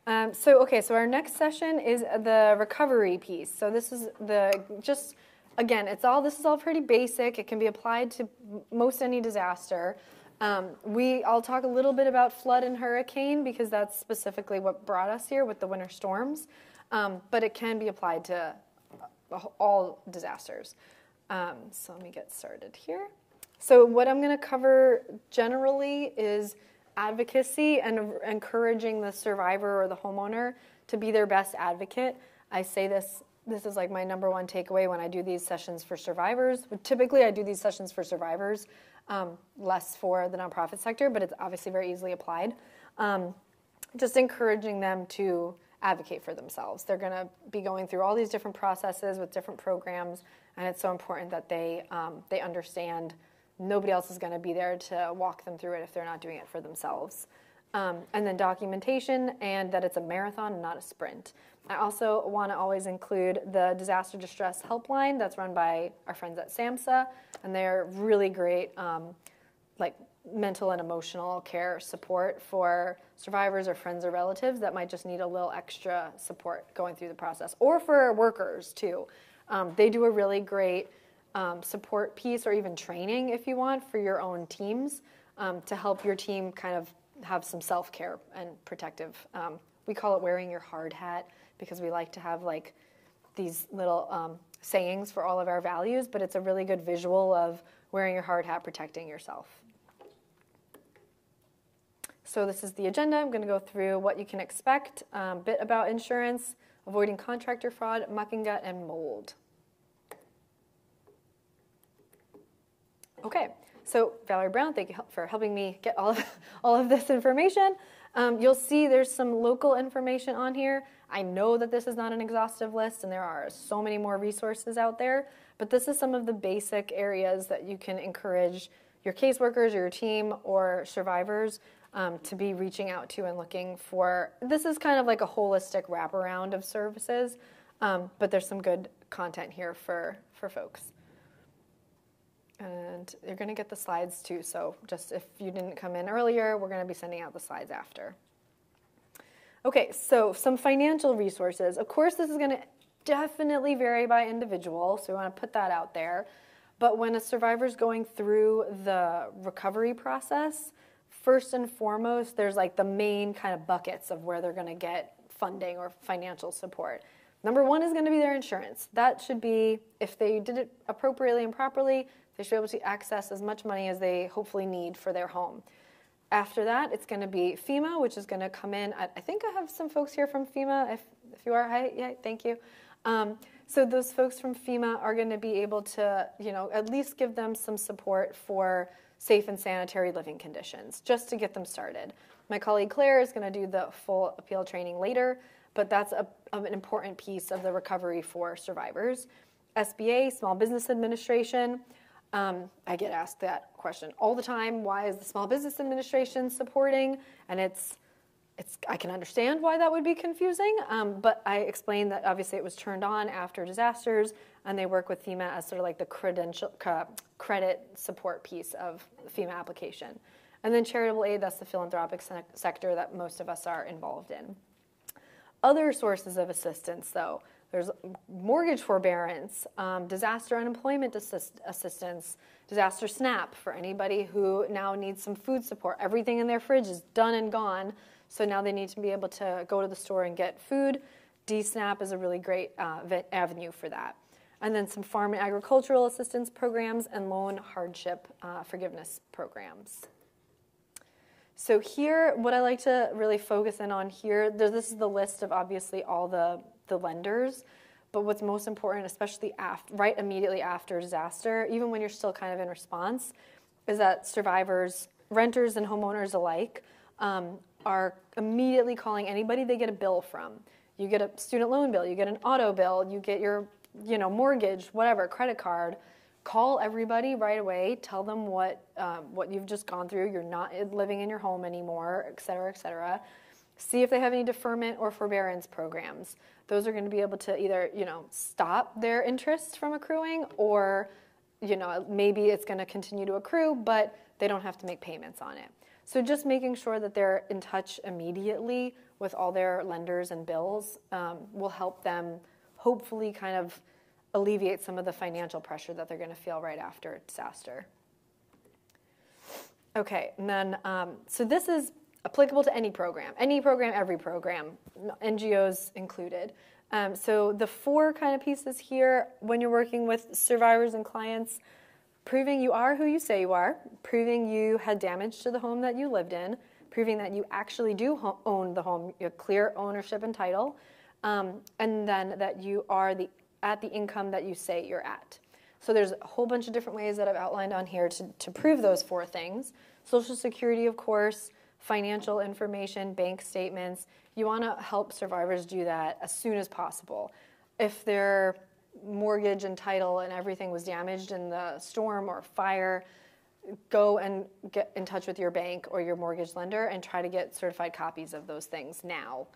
So our next session is the recovery piece. So this is again, this is all pretty basic. It can be applied to most any disaster. I'll talk a little bit about flood and hurricane because that's specifically what brought us here with the winter storms. But it can be applied to all disasters. So let me get started here. So what I'm going to cover generally is advocacy and encouraging the survivor or the homeowner to be their best advocate. I say this is like my number one takeaway when I do these sessions for survivors. Typically I do these sessions for survivors, less for the nonprofit sector, but it's obviously very easily applied. Just encouraging them to advocate for themselves. They're going to be going through all these different processes with different programs, and it's so important that they understand nobody else is going to be there to walk them through it if they're not doing it for themselves. And then documentation, and that it's a marathon, not a sprint. I also want to always include the disaster distress helpline that's run by our friends at SAMHSA, and they're really great mental and emotional care support for survivors or friends or relatives that might just need a little extra support going through the process, or for workers too. They do a really great support piece or even training if you want for your own teams to help your team kind of have some self-care and protective. We call it wearing your hard hat because we like to have like these little sayings for all of our values, but it's a really good visual of wearing your hard hat, protecting yourself. So this is the agenda. I'm going to go through what you can expect, a bit about insurance, avoiding contractor fraud, muck and gut, and mold. Okay, so Valerie Brown, thank you for helping me get all of this information. You'll see there's some local information on here. I know that this is not an exhaustive list, and there are so many more resources out there, but this is some of the basic areas that you can encourage your caseworkers or your team or survivors to be reaching out to and looking for. This is kind of like a holistic wraparound of services, but there's some good content here for folks. And you're going to get the slides too, so just if you didn't come in earlier, we're going to be sending out the slides after. Okay, so some financial resources. Of course, this is going to definitely vary by individual, so we want to put that out there. But when a survivor's going through the recovery process, first and foremost, there's like the main kind of buckets of where they're going to get funding or financial support. Number one is going to be their insurance. That should be, if they did it appropriately and properly, they should be able to access as much money as they hopefully need for their home. After that, it's going to be FEMA, which is going to come in. I think I have some folks here from FEMA. If you are, hi, yeah, thank you. So those folks from FEMA are going to be able to, at least give them some support for safe and sanitary living conditions, just to get them started. My colleague Claire is going to do the full appeal training later, but that's an important piece of the recovery for survivors. SBA, Small Business Administration. I get asked that question all the time. Why is the Small Business Administration supporting? And I can understand why that would be confusing, but I explained that obviously it was turned on after disasters, and they work with FEMA as sort of like the credit support piece of the FEMA application. And then charitable aid, that's the philanthropic sector that most of us are involved in. Other sources of assistance, though, there's mortgage forbearance, disaster unemployment assistance, disaster SNAP for anybody who now needs some food support. Everything in their fridge is done and gone, so now they need to be able to go to the store and get food. DSNAP is a really great avenue for that. And then some farm and agricultural assistance programs and loan hardship forgiveness programs. So here, what I like to really focus in on here, this is the list of obviously all the lenders, but what's most important, especially right immediately after disaster, even when you're still kind of in response, is that survivors, renters and homeowners alike, are immediately calling anybody they get a bill from. You get a student loan bill, you get an auto bill, you get your mortgage, whatever, credit card. Call everybody right away, tell them what you've just gone through, you're not living in your home anymore, et cetera, et cetera. See if they have any deferment or forbearance programs. Those are going to be able to either, stop their interest from accruing, or, maybe it's going to continue to accrue, but they don't have to make payments on it. So just making sure that they're in touch immediately with all their lenders and bills will help them hopefully kind of alleviate some of the financial pressure that they're going to feel right after a disaster. Okay, and then, so this is applicable to any program, every program, NGOs included. So the 4 kind of pieces here when you're working with survivors and clients: proving you are who you say you are, proving you had damage to the home that you lived in, proving that you actually do own the home, you have clear ownership and title, and then that you are at the income that you say you're at. So there's a whole bunch of different ways that I've outlined on here to prove those 4 things. Social Security, of course, financial information, bank statements. You want to help survivors do that as soon as possible. If their mortgage and title and everything was damaged in the storm or fire, go and get in touch with your bank or your mortgage lender and try to get certified copies of those things now.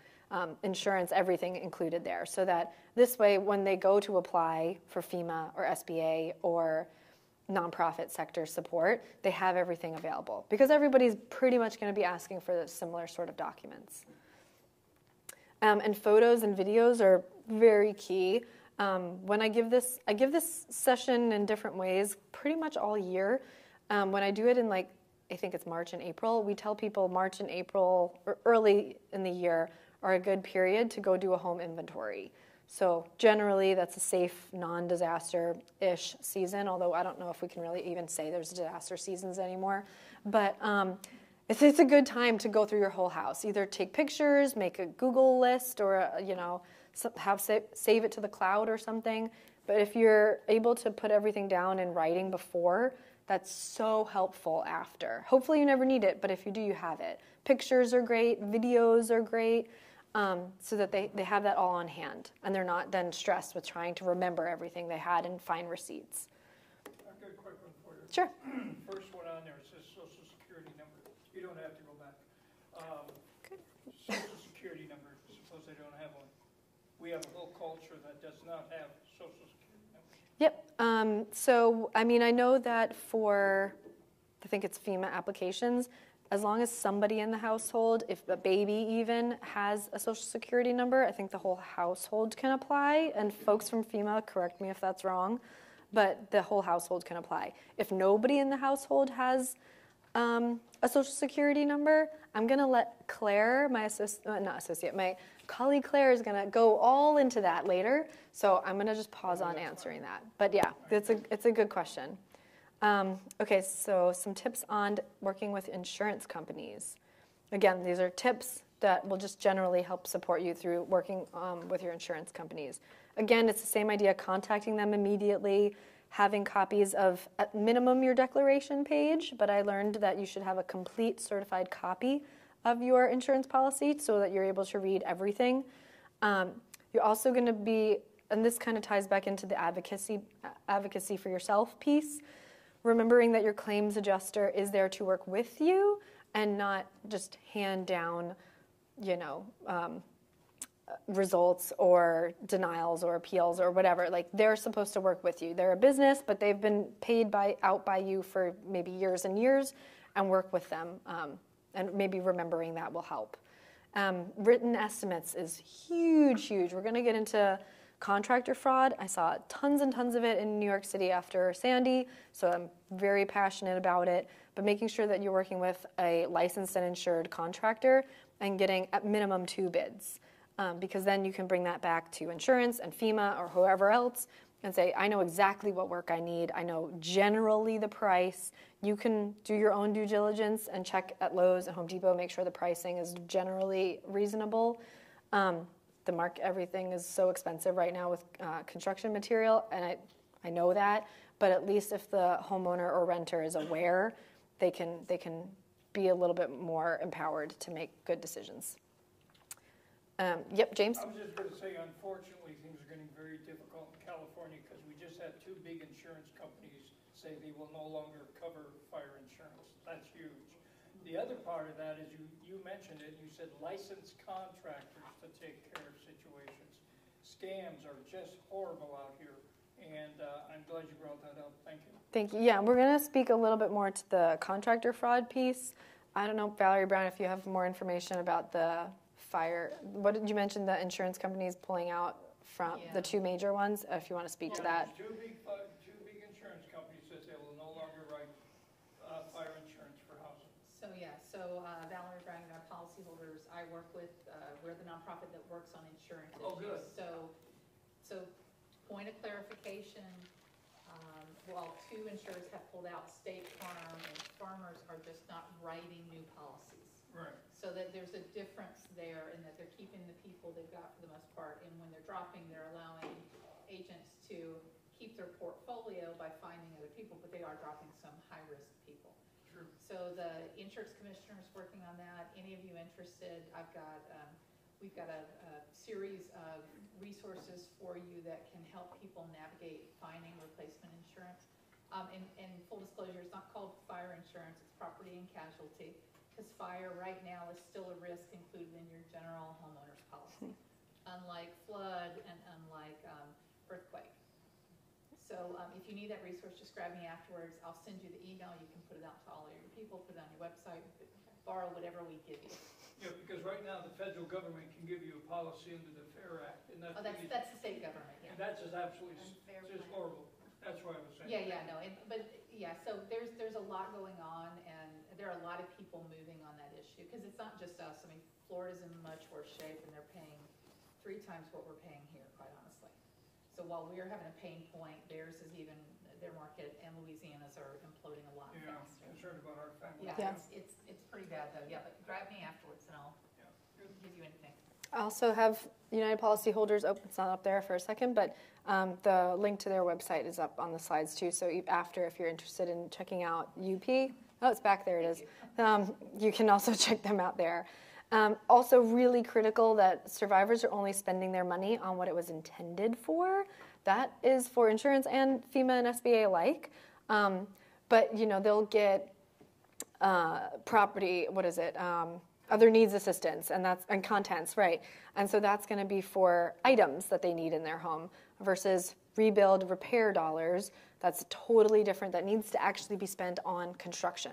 Insurance, everything included there, so that this way when they go to apply for FEMA or SBA or nonprofit sector support, they have everything available, because everybody's pretty much going to be asking for similar sort of documents. And photos and videos are very key. When I give this session in different ways pretty much all year. When I do it in, like, I think it's March and April, we tell people March and April, or early in the year, are a good period to go do a home inventory. So generally that's a safe, non-disaster-ish season, although I don't know if we can really even say there's disaster seasons anymore. But it's a good time to go through your whole house. Either take pictures, make a Google list, or save it to the cloud or something. But if you're able to put everything down in writing before, that's so helpful after. Hopefully you never need it, but if you do, you have it. Pictures are great, videos are great, so that they have that all on hand, and they're not then stressed with trying to remember everything they had and find receipts. I've got a quick one for you. Sure. First one on there says Social Security number. You don't have to go back. Okay. Social Security number, suppose they don't have one. We have a whole culture that does not have Social Security numbers. Yep. So, I mean, I know that for, I think it's FEMA applications, as long as somebody in the household, if a baby even has a Social Security number, I think the whole household can apply. And folks from FEMA, correct me if that's wrong, but the whole household can apply. If nobody in the household has a Social Security number, I'm going to let Claire, my colleague Claire is going to go all into that later. So I'm going to just pause on answering that. But yeah, it's a good question. Okay, so some tips on working with insurance companies. Again, these are tips that will just generally help support you through working with your insurance companies. Again, it's the same idea, contacting them immediately, having copies of, at minimum, your declaration page, but I learned that you should have a complete certified copy of your insurance policy so that you're able to read everything. You're also going to be, and this kind of ties back into the advocacy for yourself piece, remembering that your claims adjuster is there to work with you and not just hand down, results or denials or appeals or whatever. Like, they're supposed to work with you. They're a business, but they've been paid out by you for maybe years and years, and work with them. And maybe remembering that will help. Written estimates is huge, huge. We're going to get into contractor fraud. I saw tons and tons of it in New York City after Sandy, so I'm very passionate about it. But making sure that you're working with a licensed and insured contractor and getting at minimum 2 bids, because then you can bring that back to insurance and FEMA or whoever else and say, I know exactly what work I need. I know generally the price. You can do your own due diligence and check at Lowe's and Home Depot, make sure the pricing is generally reasonable. Everything is so expensive right now with construction material, and I know that, but at least if the homeowner or renter is aware, they can be a little bit more empowered to make good decisions. Yep, James? I was just going to say, unfortunately, things are getting very difficult in California because we just had 2 big insurance companies say they will no longer cover fire insurance. That's huge. The other part of that is you mentioned it, you said licensed contractors to take care of situations. Scams are just horrible out here, and I'm glad you brought that up. Thank you. Thank you. Yeah, we're going to speak a little bit more to the contractor fraud piece. I don't know, Valerie Brown, if you have more information about the fire, what did you mention, the insurance companies pulling out from the two major ones? If you want to speak to that. There's two big insurance companies that they will no longer write fire insurance for housing. So Valerie Brown and our policyholders, I work with, we're the nonprofit that works on insurance issues. Oh, good. So point of clarification, while two insurers have pulled out, State Farm and Farmers are just not writing new policies. Right. So that there's a difference there in that they're keeping the people they've got for the most part, and when they're dropping, they're allowing agents to keep their portfolio by finding other people, but they are dropping some high-risk people. True. So the insurance commissioner is working on that. Any of you interested, we've got a series of resources for you that can help people navigate finding replacement insurance. And full disclosure, it's not called fire insurance, it's property and casualty, because fire right now is still a risk included in your general homeowner's policy, unlike flood and unlike earthquake. So if you need that resource, just grab me afterwards. I'll send you the email. You can put it out to all of your people, put it on your website, borrow whatever we give you. Yeah, because right now the federal government can give you a policy under the FAIR Act, and that's That's the state government, yeah. and that's just absolutely just horrible. That's why I was saying. So there's a lot going on, and there are a lot of people moving on that issue, because it's not just us. I mean, Florida's in much worse shape, and they're paying 3 times what we're paying here, quite honestly. So while we're having a pain point, theirs is even, their market and Louisiana's are imploding a lot Yeah, faster. I'm concerned about our family. Yeah, it's pretty bad though, yeah, but grab me afterwards and I'll give you anything. I also have United Policyholders, it's not up there for a second, but the link to their website is up on the slides too. So after, if you're interested in checking out UP, it's back there, it is. You can also check them out there. Also really critical that survivors are only spending their money on what it was intended for. That is for insurance and FEMA and SBA alike. But they'll get property, other needs assistance, and contents, right? And so that's going to be for items that they need in their home versus rebuild, repair dollars. That's totally different. That needs to actually be spent on construction.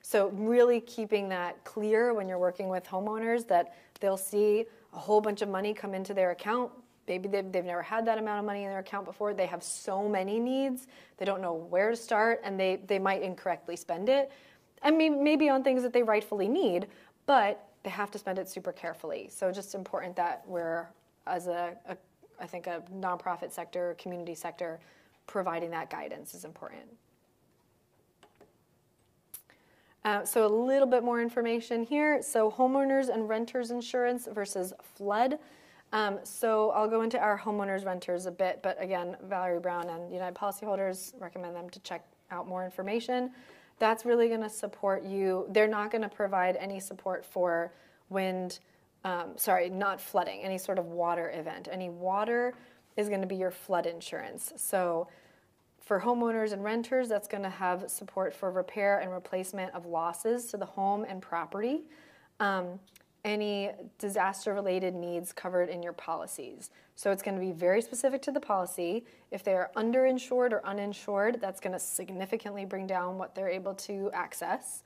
So really keeping that clear when you're working with homeowners, that they'll see a whole bunch of money come into their account. Maybe they've never had that amount of money in their account before. They have so many needs. They don't know where to start, and they might incorrectly spend it. I mean, maybe on things that they rightfully need, but they have to spend it super carefully. So just important that we're, as I think a nonprofit sector, community sector, providing that guidance is important. So a little bit more information here. So homeowners and renters insurance versus flood. So I'll go into our homeowners renters a bit, but again, Valerie Brown and United Policyholders recommend them to check out more information. That's really going to support you. They're not going to provide any support for not flooding, any sort of water event. Any water is going to be your flood insurance. So for homeowners and renters, that's going to have support for repair and replacement of losses to the home and property. Any disaster-related needs covered in your policies. So it's going to be very specific to the policy. If they are underinsured or uninsured, that's going to significantly bring down what they're able to access.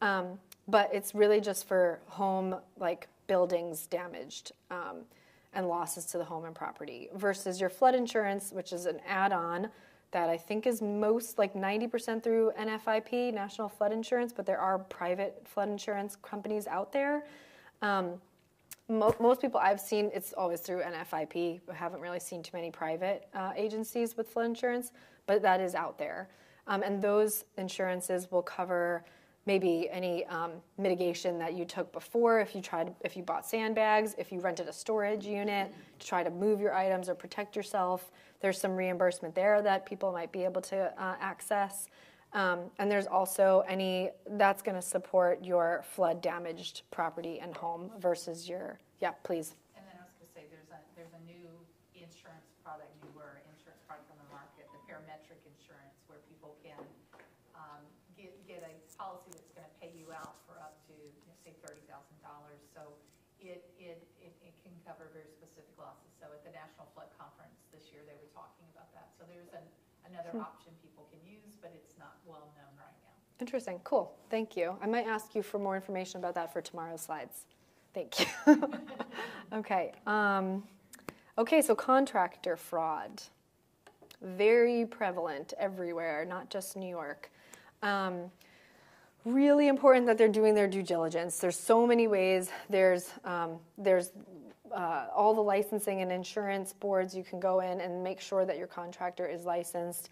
But it's really just for home, like buildings damaged and losses to the home and property, versus your flood insurance, which is an add-on that I think is most, like 90% through NFIP, National Flood Insurance, but there are private flood insurance companies out there. Most people I've seen, it's always through NFIP. I haven't really seen too many private agencies with flood insurance, but that is out there. And those insurances will cover maybe any mitigation that you took before, if you bought sandbags, if you rented a storage unit to try to move your items or protect yourself. There's some reimbursement there that people might be able to access. And there's also that's going to support your flood damaged property and home versus your, please. And then I was going to say, there's a new insurance product on the market, the parametric insurance, where people can get a policy that's going to pay you out for up to, say, $30,000. So it can cover very specific losses. So at the National Flood Conference this year, they were talking about that. So there's another option people can use, but it's not well known right now. Interesting. Cool. Thank you. I might ask you for more information about that for tomorrow's slides. Thank you. Okay. Okay, so contractor fraud. Very prevalent everywhere, not just New York. Really important that they're doing their due diligence. There's so many ways. There's all the licensing and insurance boards you can go in and make sure that your contractor is licensed.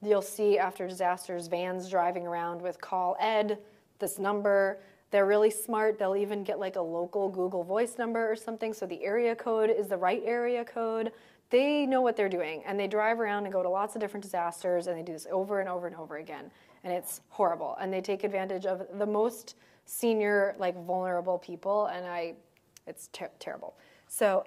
You'll see after disasters, vans driving around with call Ed, this number. They're really smart. They'll even get like a local Google Voice number or something, so the area code is the right area code. They know what they're doing, and they drive around and go to lots of different disasters, and they do this over and over and over again, and it's horrible. And they take advantage of the most senior, like vulnerable people, and it's terrible. So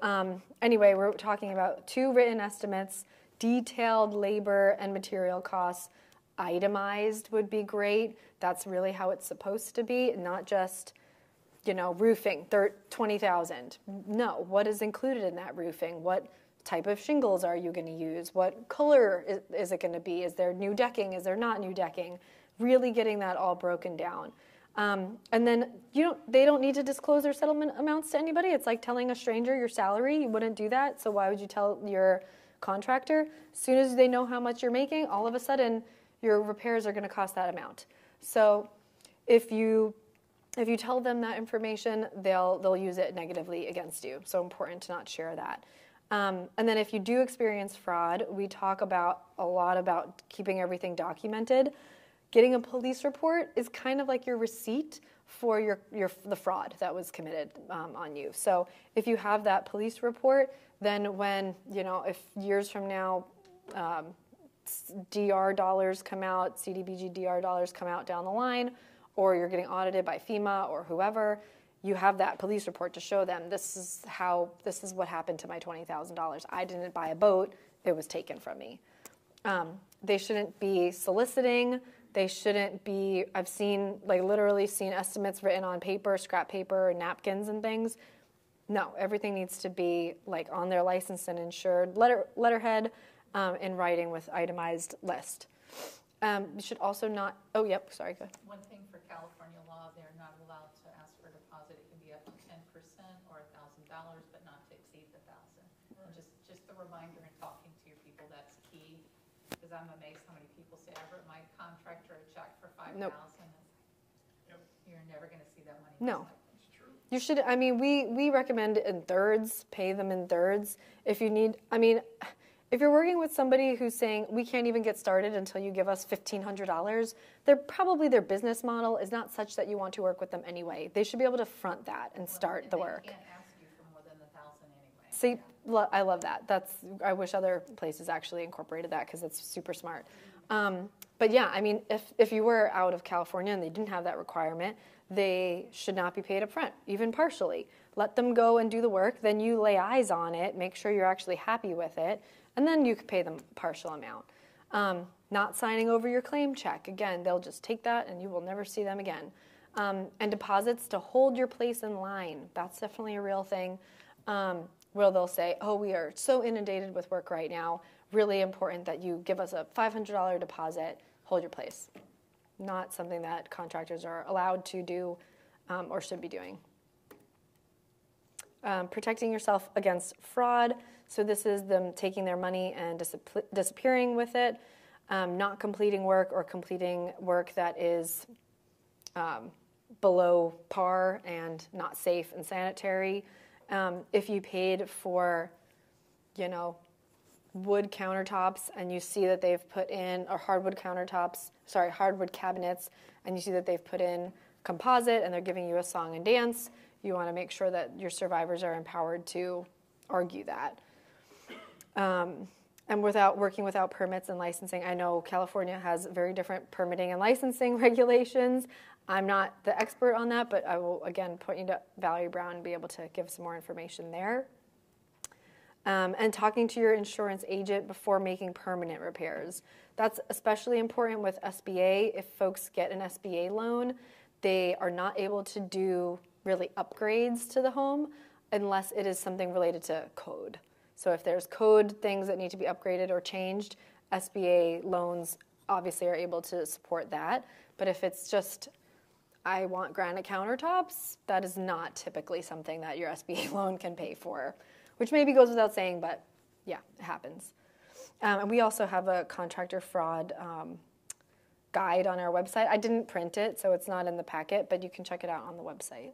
anyway, we're talking about 2 written estimates, detailed labor and material costs. Itemized would be great. That's really how it's supposed to be, not just, roofing, $20,000. No, what is included in that roofing? What type of shingles are you going to use? What color is it going to be? Is there new decking? Is there not new decking? Really getting that all broken down. And then they don't need to disclose their settlement amounts to anybody. It's like telling a stranger your salary. You wouldn't do that, so why would you tell your contractor? As soon as they know how much you're making, all of a sudden your repairs are going to cost that amount. So if you tell them that information, they'll use it negatively against you. So important to not share that. And then if you do experience fraud, we talk a lot about keeping everything documented. Getting a police report is kind of like your receipt for the fraud that was committed on you. So if you have that police report, then when, if years from now DR dollars come out, CDBG DR dollars come out down the line, or you're getting audited by FEMA or whoever, you have that police report to show them this is what happened to my $20,000. I didn't buy a boat, it was taken from me. They shouldn't be soliciting. They shouldn't be, I've literally seen estimates written on paper, scrap paper, and napkins and things. No, everything needs to be on their licensed and insured letterhead in writing with itemized list. You should also not, go ahead. One thing for California law, they're not allowed to ask for a deposit. It can be up to 10% or $1,000, but not to exceed the $1,000. And just a reminder in talking to your people, that's key. Because I'm amazed how many people say, I wrote my contractor a check for $5,000. Nope. You're never going to see that money. No. You should, we recommend in thirds, pay them in thirds. If you need, if you're working with somebody who's saying, we can't even get started until you give us $1,500, their business model is not such that you want to work with them anyway. They should be able to front that and start the work. They can't ask you for more than $1,000 anyway. See, I love that. I wish other places actually incorporated that because it's super smart. But yeah, if you were out of California and they didn't have that requirement, they should not be paid up front, even partially. Let them go and do the work, then you lay eyes on it, make sure you're actually happy with it, and then you could pay them partial amount. Not signing over your claim check. Again, they'll just take that and you will never see them again. And deposits to hold your place in line. That's definitely a real thing. Where they'll say, we are so inundated with work right now, really important that you give us a $500 deposit, hold your place. Not something that contractors are allowed to do or should be doing. Protecting yourself against fraud. So this is them taking their money and disappearing with it, not completing work or completing work that is below par and not safe and sanitary. If you paid for, wood countertops and you see that they've put in, or hardwood cabinets, and you see that they've put in composite and they're giving you a song and dance, you want to make sure that your survivors are empowered to argue that. And working without permits and licensing, I know California has very different permitting and licensing regulations. I'm not the expert on that, but I will, again, point you to Valerie Brown and be able to give some more information there. And talking to your insurance agent before making permanent repairs. That's especially important with SBA. If folks get an SBA loan, they are not able to do really upgrades to the home unless it is something related to code. So if there's code things that need to be upgraded or changed, SBA loans obviously are able to support that. But if it's just I want granite countertops. That is not typically something that your SBA loan can pay for, which maybe goes without saying, but yeah, it happens. And we also have a contractor fraud guide on our website. I didn't print it, so it's not in the packet, but you can check it out on the website.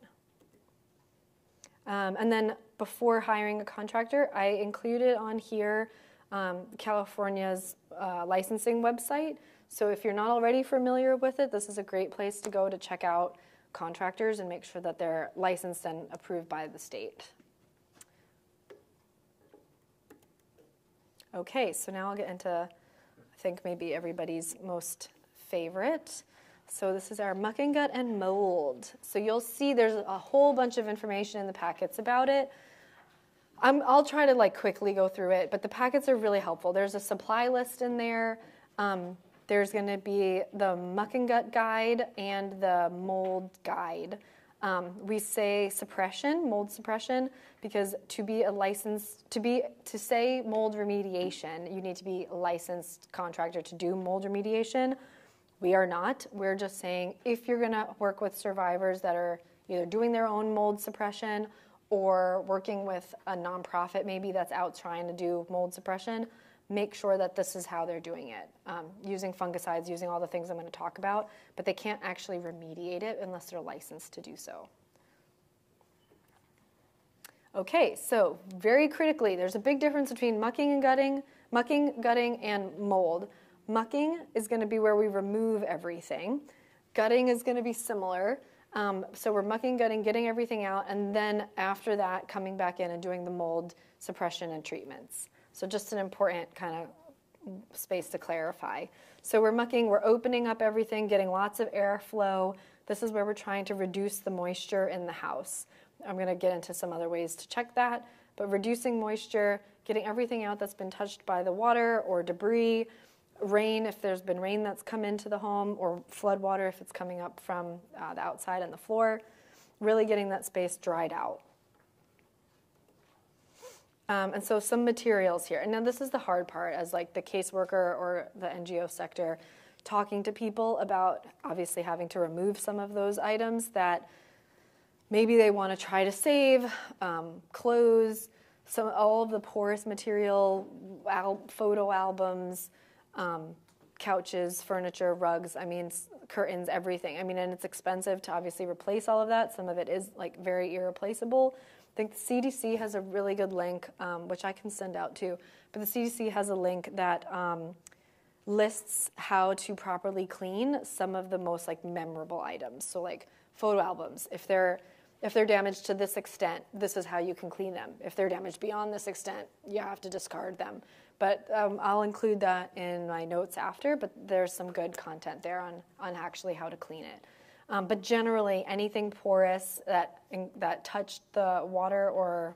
And then before hiring a contractor, I included on here California's licensing website. So if you're not already familiar with it, this is a great place to go to check out contractors and make sure that they're licensed and approved by the state. Okay, so now I'll get into, I think, maybe everybody's most favorite. So this is our muck and gut and mold. So you'll see there's a whole bunch of information in the packets about it. I'll try to like quickly go through it, but the packets are really helpful. There's a supply list in there. There's going to be the muck and gut guide and the mold guide. We say suppression, mold suppression, because to say mold remediation, you need to be a licensed contractor to do mold remediation. We are not. We're just saying if you're going to work with survivors that are either doing their own mold suppression or working with a nonprofit maybe that's out trying to do mold suppression, make sure that this is how they're doing it, using fungicides, using all the things I'm going to talk about, but they can't actually remediate it unless they're licensed to do so. Okay, so very critically, there's a big difference between mucking, gutting, and mold. Mucking is going to be where we remove everything. Gutting is going to be similar. So we're mucking, gutting, getting everything out, and then after that, coming back in and doing the mold suppression and treatments. So just an important kind of space to clarify. So we're mucking, we're opening up everything, getting lots of airflow. This is where we're trying to reduce the moisture in the house. I'm going to get into some other ways to check that, but reducing moisture, getting everything out that's been touched by the water or debris, rain if there's been rain that's come into the home, or flood water if it's coming up from the outside and the floor, really getting that space dried out. And so some materials here. And now this is the hard part as like the caseworker or the NGO sector, talking to people about obviously having to remove some of those items that maybe they want to try to save, clothes, all of the porous material, photo albums, couches, furniture, rugs, I mean, curtains, everything. I mean, and it's expensive to obviously replace all of that. Some of it is like very irreplaceable. I think the CDC has a really good link, which I can send out too, but the CDC has a link that lists how to properly clean some of the most like memorable items. So like photo albums, if they're damaged to this extent, this is how you can clean them. If they're damaged beyond this extent, you have to discard them. But I'll include that in my notes after, but there's some good content there on actually how to clean it. But generally, anything porous that touched the water or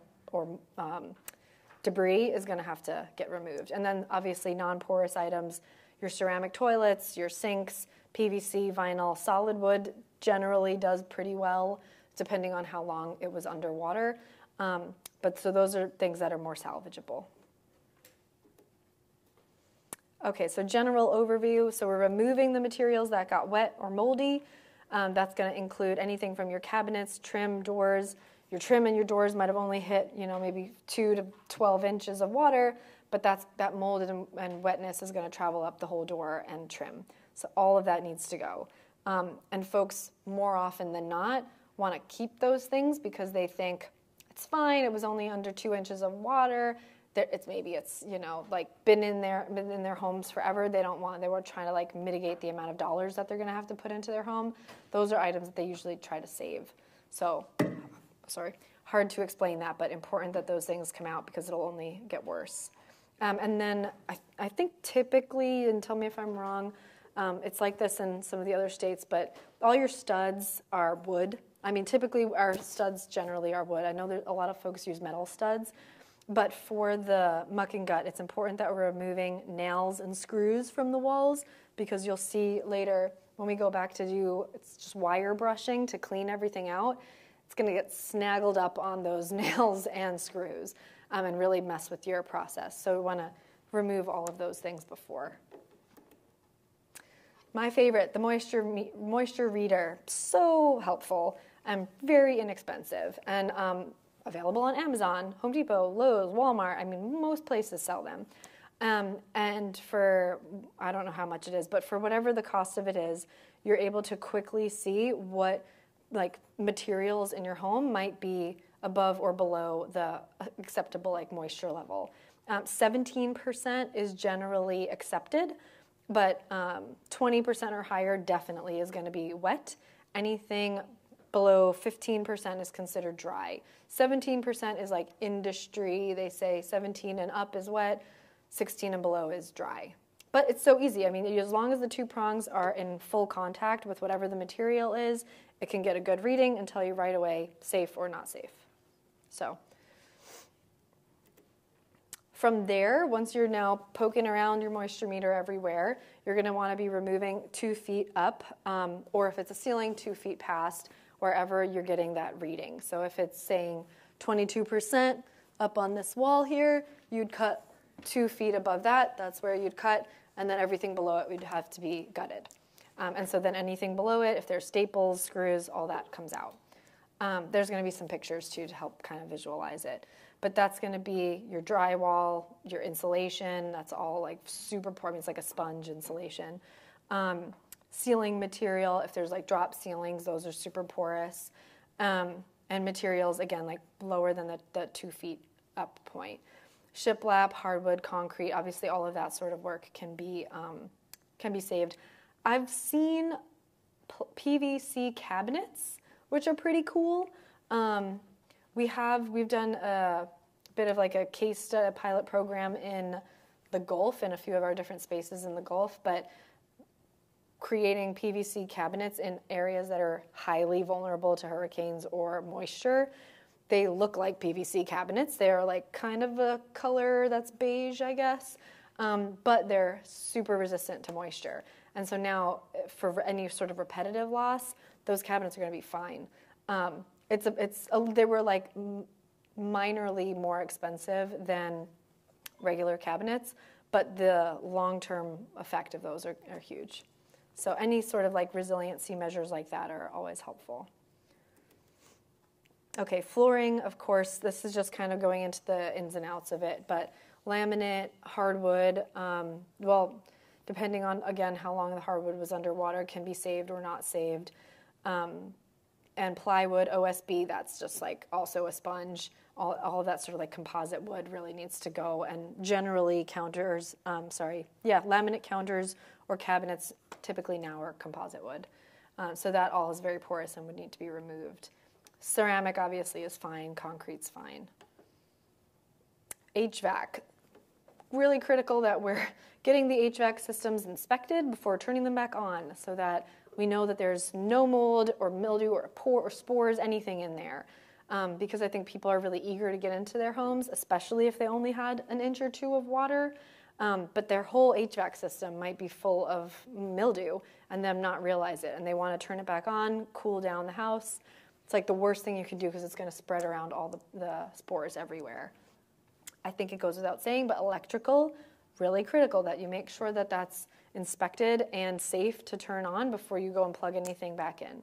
debris is going to have to get removed. And then obviously non-porous items, your ceramic toilets, your sinks, PVC, vinyl, solid wood generally does pretty well, depending on how long it was underwater. But so those are things that are more salvageable. Okay, so general overview. So we're removing the materials that got wet or moldy. That's going to include anything from your cabinets, trim, doors. Your trim and your doors might have only hit, maybe 2 to 12 inches of water, but that mold and wetness is going to travel up the whole door and trim. So all of that needs to go. And folks, more often than not, want to keep those things because they think it's fine. It was only under 2 inches of water. It's been in their homes forever. They were trying to like mitigate the amount of dollars that they're going to have to put into their home. Those are items that they usually try to save. So, hard to explain that, but important that those things come out because it'll only get worse. And then I think typically, and tell me if I'm wrong, it's like this in some of the other states, but all your studs are wood. I mean, typically our studs generally are wood. I know that a lot of folks use metal studs. But for the muck and gut, it's important that we're removing nails and screws from the walls because you'll see later when we go back to do, it's just wire brushing to clean everything out, it's going to get snaggled up on those nails and screws and really mess with your process. So we want to remove all of those things before. My favorite, the Moisture Reader. So helpful and very inexpensive, and available on Amazon, Home Depot, Lowe's, Walmart. I mean, most places sell them. And for, I don't know how much it is, but for whatever the cost of it is, you're able to quickly see what like materials in your home might be above or below the acceptable like moisture level. 17% is generally accepted, but 20% or higher definitely is going to be wet. Anything below 15% is considered dry. 17% is like industry. They say 17 and up is wet, 16 and below is dry. But it's so easy. I mean, as long as the two prongs are in full contact with whatever the material is, it can get a good reading and tell you right away safe or not safe. So from there, once you're now poking around your moisture meter everywhere, you're going to want to be removing 2 feet up, or if it's a ceiling, 2 feet past, wherever you're getting that reading. So if it's saying 22% up on this wall here, you'd cut 2 feet above that. That's where you'd cut, and then everything below it would have to be gutted. And so then anything below it, if there's staples, screws, all that comes out. There's going to be some pictures too to help kind of visualize it. But that's going to be your drywall, your insulation. That's all like super poor. I mean, it's like a sponge insulation. Ceiling material, if there's like drop ceilings, those are super porous. And materials, again, like lower than the 2 feet up point. Shiplap, hardwood, concrete, obviously all of that sort of work can be saved. I've seen PVC cabinets, which are pretty cool. We've done a bit of like a case study pilot program in the Gulf, in a few of our different spaces in the Gulf, but creating PVC cabinets in areas that are highly vulnerable to hurricanes or moisture. They look like PVC cabinets. They're like kind of a color that's beige, I guess, but they're super resistant to moisture. And so now for any sort of repetitive loss, those cabinets are going to be fine. They were like minorly more expensive than regular cabinets, but the long-term effect of those are huge. So any sort of like resiliency measures like that are always helpful. Okay, flooring, of course, this is just kind of going into the ins and outs of it, but laminate, hardwood, well, depending on, again, how long the hardwood was underwater, can be saved or not saved. And plywood, OSB, that's just like also a sponge. All of that sort of like composite wood really needs to go. And generally laminate counters or cabinets typically now are composite wood. So that all is very porous and would need to be removed. Ceramic obviously is fine, concrete's fine. HVAC, really critical that we're getting the HVAC systems inspected before turning them back on so that we know that there's no mold or mildew or pore or spores, anything in there. Because I think people are really eager to get into their homes, especially if they only had an inch or two of water. But their whole HVAC system might be full of mildew and them not realize it. And they want to turn it back on, cool down the house. It's like the worst thing you can do because it's going to spread around all the spores everywhere. I think it goes without saying, but electrical, really critical that you make sure that that's inspected and safe to turn on before you go and plug anything back in.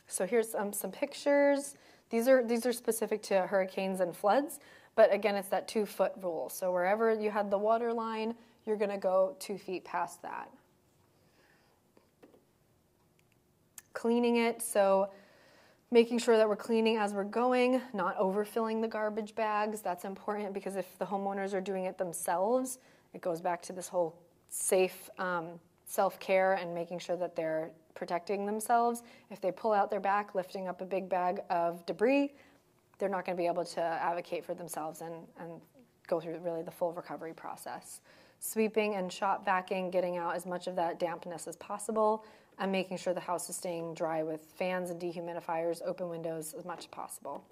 So here's some pictures. These are specific to hurricanes and floods, but again, it's that 2-foot rule. So wherever you had the water line, you're going to go 2 feet past that. Cleaning it, so making sure that we're cleaning as we're going, not overfilling the garbage bags. That's important because if the homeowners are doing it themselves, it goes back to this whole safe self-care and making sure that they're protecting themselves. If they pull out their back, lifting up a big bag of debris, they're not going to be able to advocate for themselves and go through really the full recovery process. Sweeping and shop vacuuming, getting out as much of that dampness as possible, and making sure the house is staying dry with fans and dehumidifiers, open windows as much as possible.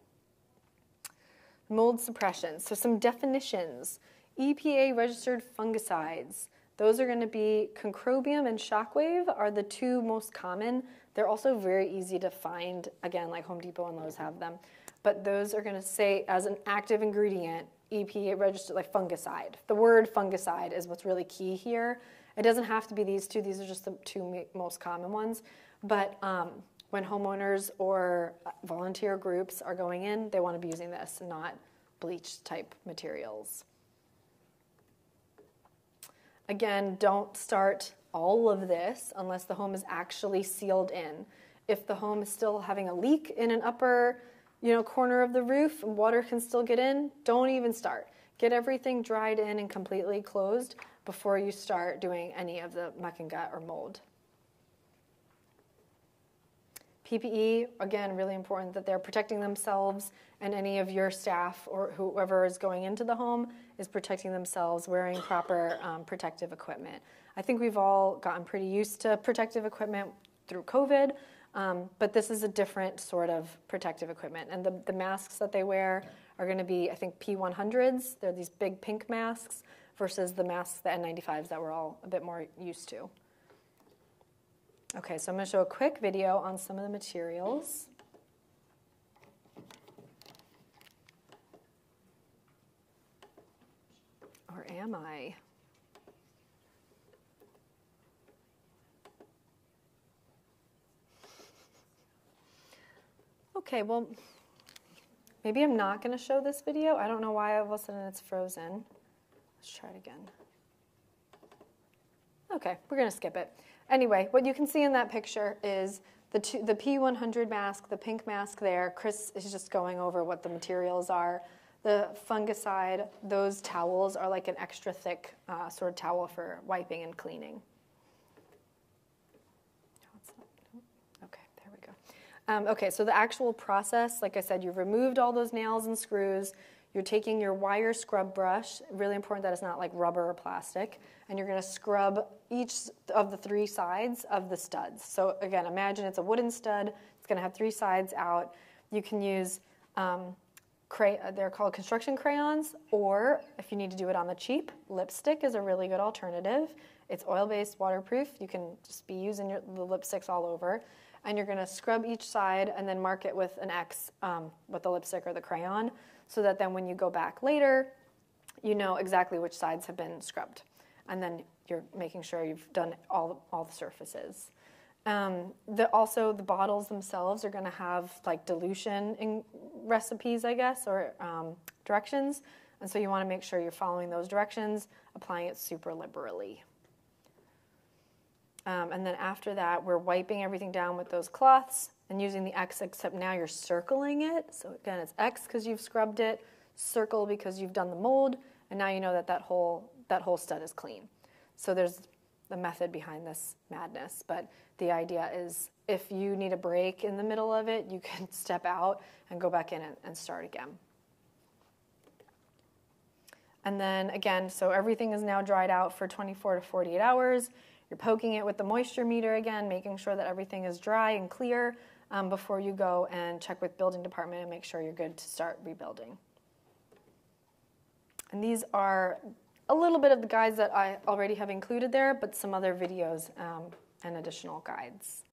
Mold suppression. So some definitions. EPA registered fungicides. Those are going to be Concrobium and Shockwave are the two most common. They're also very easy to find. Again, like Home Depot and Lowe's have them. But those are going to say as an active ingredient, EPA registered like fungicide. The word fungicide is what's really key here. It doesn't have to be these two. These are just the two most common ones. But when homeowners or volunteer groups are going in, they want to be using this and not bleach type materials. Again, don't start all of this unless the home is actually sealed in. If the home is still having a leak in an upper, corner of the roof, and water can still get in, don't even start. Get everything dried in and completely closed before you start doing any of the muck and gut or mold. PPE, again, really important that they're protecting themselves, and any of your staff or whoever is going into the home is protecting themselves, wearing proper protective equipment. I think we've all gotten pretty used to protective equipment through COVID, but this is a different sort of protective equipment. And the masks that they wear are going to be, I think, P100s. They're these big pink masks versus the masks, the N95s that we're all a bit more used to. Okay, so I'm going to show a quick video on some of the materials. Or am I? Okay, well, maybe I'm not going to show this video. I don't know why all of a sudden it's frozen. Let's try it again. Okay, we're going to skip it. Anyway, what you can see in that picture is the P100 mask, the pink mask there. Chris is just going over what the materials are. The fungicide, those towels are like an extra thick sort of towel for wiping and cleaning. Okay, there we go. Okay, so the actual process, like I said, you've removed all those nails and screws. You're taking your wire scrub brush, really important that it's not like rubber or plastic, and you're going to scrub each of the three sides of the studs. So again, imagine it's a wooden stud. It's going to have three sides out. You can use, they're called construction crayons, or if you need to do it on the cheap, lipstick is a really good alternative. It's oil-based, waterproof. You can just be using the lipsticks all over. And you're going to scrub each side and then mark it with an X with the lipstick or the crayon, so that then when you go back later, you know exactly which sides have been scrubbed. And then you're making sure you've done all the surfaces. Also, the bottles themselves are going to have like dilution in recipes, I guess, or directions. And so you want to make sure you're following those directions, applying it super liberally. And then after that, we're wiping everything down with those cloths and using the X, except now you're circling it. So again, it's X because you've scrubbed it, circle because you've done the mold, and now you know that whole stud is clean. So there's the method behind this madness, but the idea is if you need a break in the middle of it, you can step out and go back in and start again. And then again, so everything is now dried out for 24 to 48 hours. You're poking it with the moisture meter again, making sure that everything is dry and clear before you go and check with building department and make sure you're good to start rebuilding. And these are a little bit of the guides that I already have included there, but some other videos and additional guides.